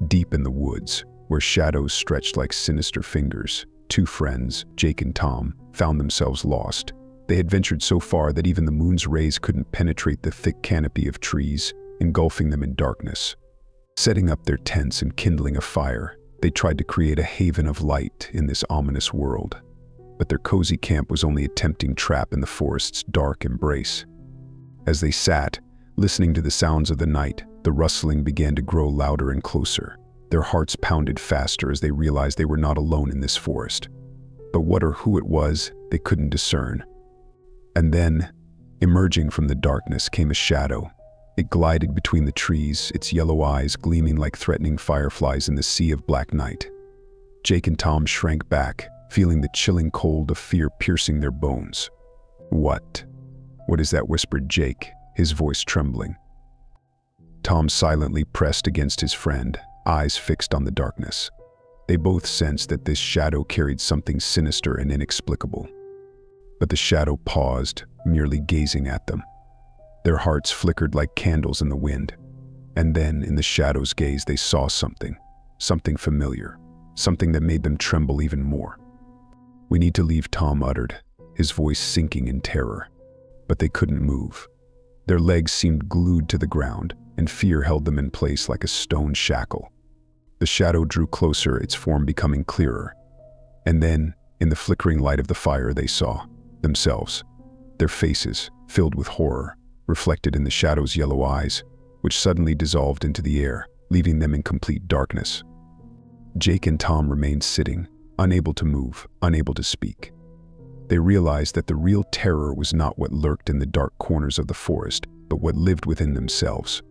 Deep in the woods, where shadows stretched like sinister fingers, two friends, Jake and Tom, found themselves lost. They had ventured so far that even the moon's rays couldn't penetrate the thick canopy of trees, engulfing them in darkness. Setting up their tents and kindling a fire, they tried to create a haven of light in this ominous world. But their cozy camp was only a tempting trap in the forest's dark embrace. As they sat, listening to the sounds of the night, the rustling began to grow louder and closer. Their hearts pounded faster as they realized they were not alone in this forest. But what or who it was, they couldn't discern. And then, emerging from the darkness came a shadow. It glided between the trees, its yellow eyes gleaming like threatening fireflies in the sea of black night. Jake and Tom shrank back, feeling the chilling cold of fear piercing their bones. "What? What is that?" whispered Jake, his voice trembling. Tom silently pressed against his friend, eyes fixed on the darkness. They both sensed that this shadow carried something sinister and inexplicable. But the shadow paused, merely gazing at them. Their hearts flickered like candles in the wind. And then, in the shadow's gaze, they saw something familiar, something that made them tremble even more. "We need to leave," Tom uttered, his voice sinking in terror. But they couldn't move. Their legs seemed glued to the ground, and fear held them in place like a stone shackle. The shadow drew closer, its form becoming clearer. And then, in the flickering light of the fire, they saw themselves, their faces, filled with horror, reflected in the shadow's yellow eyes, which suddenly dissolved into the air, leaving them in complete darkness. Jake and Tom remained sitting, unable to move, unable to speak. They realized that the real terror was not what lurked in the dark corners of the forest, but what lived within themselves.